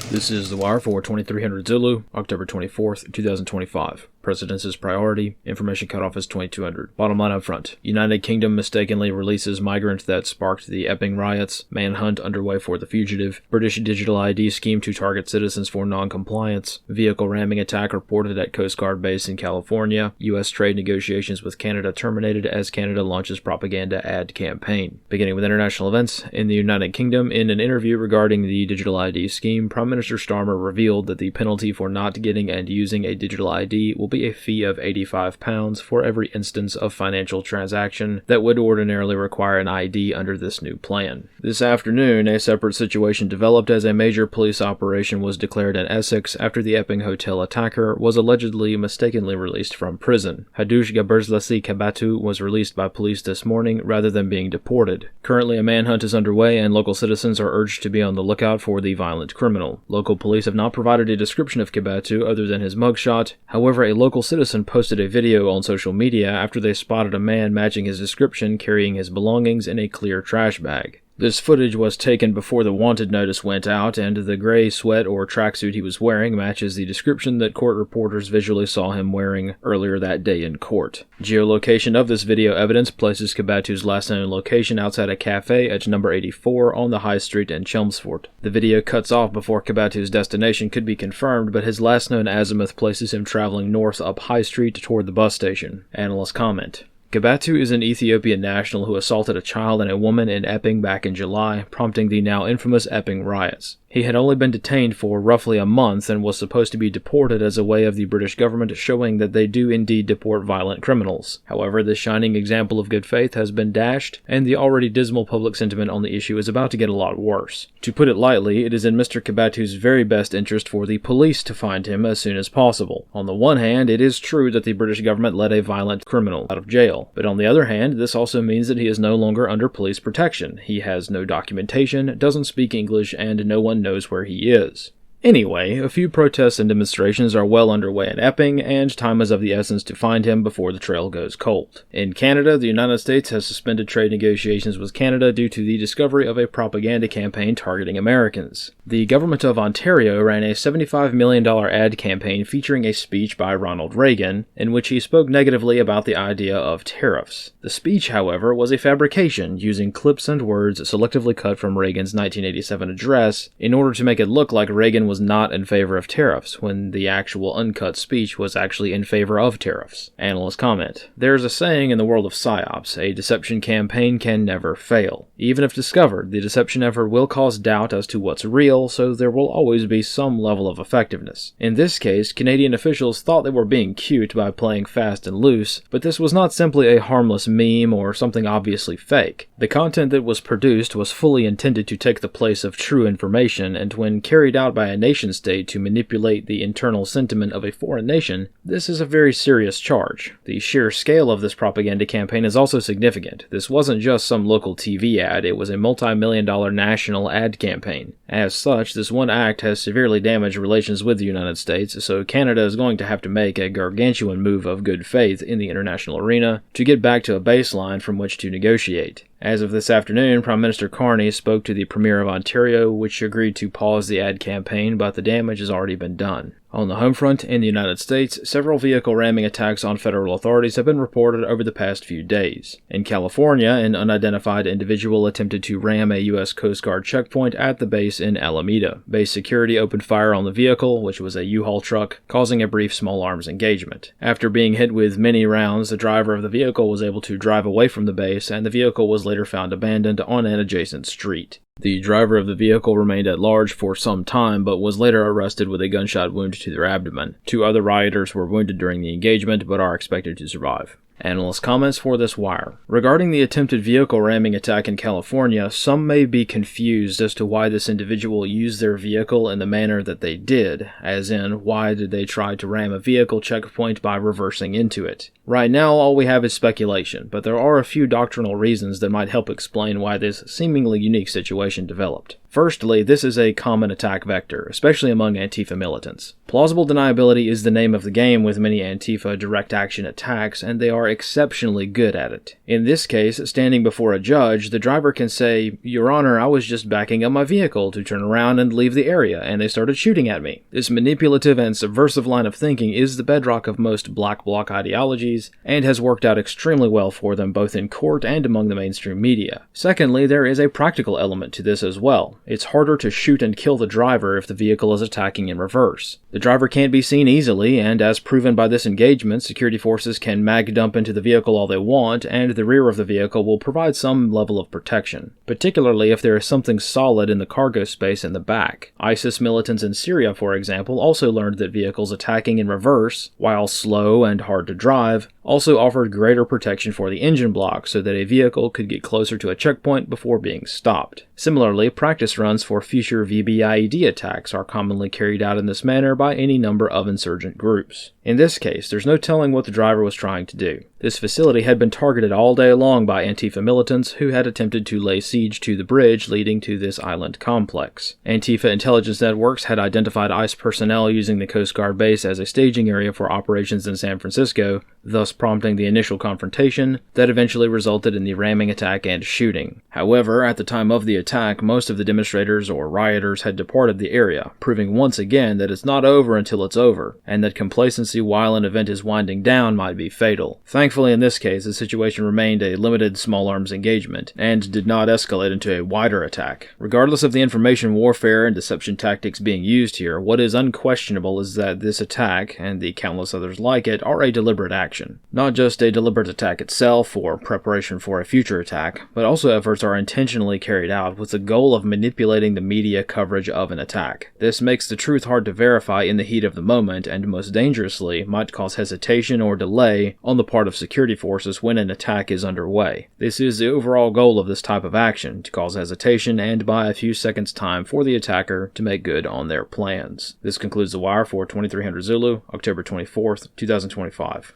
This is The Wire for 2300 Zulu, October 24th, 2025. Presidence's priority. Information cutoff is 2200. Bottom line up front. United Kingdom mistakenly releases migrant that sparked the Epping riots. Manhunt underway for the fugitive. British digital ID scheme to target citizens for non-compliance. Vehicle ramming attack reported at Coast Guard base in California. U.S. trade negotiations with Canada terminated as Canada launches propaganda ad campaign. Beginning with international events. In the United Kingdom, in an interview regarding the digital ID scheme, Prime Minister Starmer revealed that the penalty for not getting and using a digital ID will be a fee of £85 for every instance of financial transaction that would ordinarily require an ID under this new plan. This afternoon, a separate situation developed as a major police operation was declared in Essex after the Epping hotel attacker was allegedly mistakenly released from prison. Hadush Gebrselassie Kabatu was released by police this morning rather than being deported. Currently, a manhunt is underway and local citizens are urged to be on the lookout for the violent criminal. Local police have not provided a description of Kabatu other than his mugshot. However, a local citizen posted a video on social media after they spotted a man matching his description carrying his belongings in a clear trash bag. This footage was taken before the wanted notice went out, and the gray sweat or tracksuit he was wearing matches the description that court reporters visually saw him wearing earlier that day in court. Geolocation of this video evidence places Kabatu's last known location outside a cafe at number 84 on the High Street in Chelmsford. The video cuts off before Kabatu's destination could be confirmed, but his last known azimuth places him traveling north up High Street toward the bus station. Analysts comment. Kabatu is an Ethiopian national who assaulted a child and a woman in Epping back in July, prompting the now infamous Epping riots. He had only been detained for roughly a month and was supposed to be deported as a way of the British government showing that they do indeed deport violent criminals. However, this shining example of good faith has been dashed, and the already dismal public sentiment on the issue is about to get a lot worse. To put it lightly, it is in Mr. Kabatu's very best interest for the police to find him as soon as possible. On the one hand, it is true that the British government let a violent criminal out of jail, but on the other hand, this also means that he is no longer under police protection. He has no documentation, doesn't speak English, and no one knows where he is. Anyway, a few protests and demonstrations are well underway in Epping, and time is of the essence to find him before the trail goes cold. In Canada, the United States has suspended trade negotiations with Canada due to the discovery of a propaganda campaign targeting Americans. The government of Ontario ran a $75 million ad campaign featuring a speech by Ronald Reagan, in which he spoke negatively about the idea of tariffs. The speech, however, was a fabrication, using clips and words selectively cut from Reagan's 1987 address in order to make it look like Reagan was not in favor of tariffs, when the actual uncut speech was actually in favor of tariffs. Analysts comment, there's a saying in the world of psyops, a deception campaign can never fail. Even if discovered, the deception effort will cause doubt as to what's real, so there will always be some level of effectiveness. In this case, Canadian officials thought they were being cute by playing fast and loose, but this was not simply a harmless meme or something obviously fake. The content that was produced was fully intended to take the place of true information, and when carried out by a nation-state to manipulate the internal sentiment of a foreign nation, this is a very serious charge. The sheer scale of this propaganda campaign is also significant. This wasn't just some local TV ad, it was a multi-million-dollar national ad campaign. As such, this one act has severely damaged relations with the United States, so Canada is going to have to make a gargantuan move of good faith in the international arena to get back to a baseline from which to negotiate. As of this afternoon, Prime Minister Carney spoke to the Premier of Ontario, which agreed to pause the ad campaign, but the damage has already been done. On the home front, in the United States, several vehicle ramming attacks on federal authorities have been reported over the past few days. In California, an unidentified individual attempted to ram a U.S. Coast Guard checkpoint at the base in Alameda. Base security opened fire on the vehicle, which was a U-Haul truck, causing a brief small arms engagement. After being hit with many rounds, the driver of the vehicle was able to drive away from the base, and the vehicle was later found abandoned on an adjacent street. The driver of the vehicle remained at large for some time, but was later arrested with a gunshot wound to their abdomen. 2 other rioters were wounded during the engagement, but are expected to survive. Analyst comments for this wire. Regarding the attempted vehicle ramming attack in California, some may be confused as to why this individual used their vehicle in the manner that they did, as in, why did they try to ram a vehicle checkpoint by reversing into it? Right now, all we have is speculation, but there are a few doctrinal reasons that might help explain why this seemingly unique situation developed. Firstly, this is a common attack vector, especially among Antifa militants. Plausible deniability is the name of the game with many Antifa direct action attacks, and they are are exceptionally good at it. In this case, standing before a judge, the driver can say, "Your Honor, I was just backing up my vehicle to turn around and leave the area, and they started shooting at me." This manipulative and subversive line of thinking is the bedrock of most black bloc ideologies, and has worked out extremely well for them both in court and among the mainstream media. Secondly, there is a practical element to this as well. It's harder to shoot and kill the driver if the vehicle is attacking in reverse. The driver can't be seen easily, and as proven by this engagement, security forces can mag dump into the vehicle all they want, and the rear of the vehicle will provide some level of protection, particularly if there is something solid in the cargo space in the back. ISIS militants in Syria, for example, also learned that vehicles attacking in reverse, while slow and hard to drive, also offered greater protection for the engine block so that a vehicle could get closer to a checkpoint before being stopped. Similarly, practice runs for future VBIED attacks are commonly carried out in this manner by any number of insurgent groups. In this case, there's no telling what the driver was trying to do. This facility had been targeted all day long by Antifa militants who had attempted to lay siege to the bridge leading to this island complex. Antifa intelligence networks had identified ICE personnel using the Coast Guard base as a staging area for operations in San Francisco, thus prompting the initial confrontation that eventually resulted in the ramming attack and shooting. However, at the time of the attack, most of the demonstrators or rioters had departed the area, proving once again that it's not over until it's over, and that complacency while an event is winding down might be fatal. Thankfully, in this case, the situation remained a limited small arms engagement, and did not escalate into a wider attack. Regardless of the information warfare and deception tactics being used here, what is unquestionable is that this attack, and the countless others like it, are a deliberate action. Not just a deliberate attack itself, or preparation for a future attack, but also efforts are intentionally carried out with the goal of manipulating the media coverage of an attack. This makes the truth hard to verify in the heat of the moment, and most dangerously, might cause hesitation or delay on the part of security forces when an attack is underway. This is the overall goal of this type of action, to cause hesitation and buy a few seconds time for the attacker to make good on their plans. This concludes The Wire for 2300 Zulu, October 24th, 2025.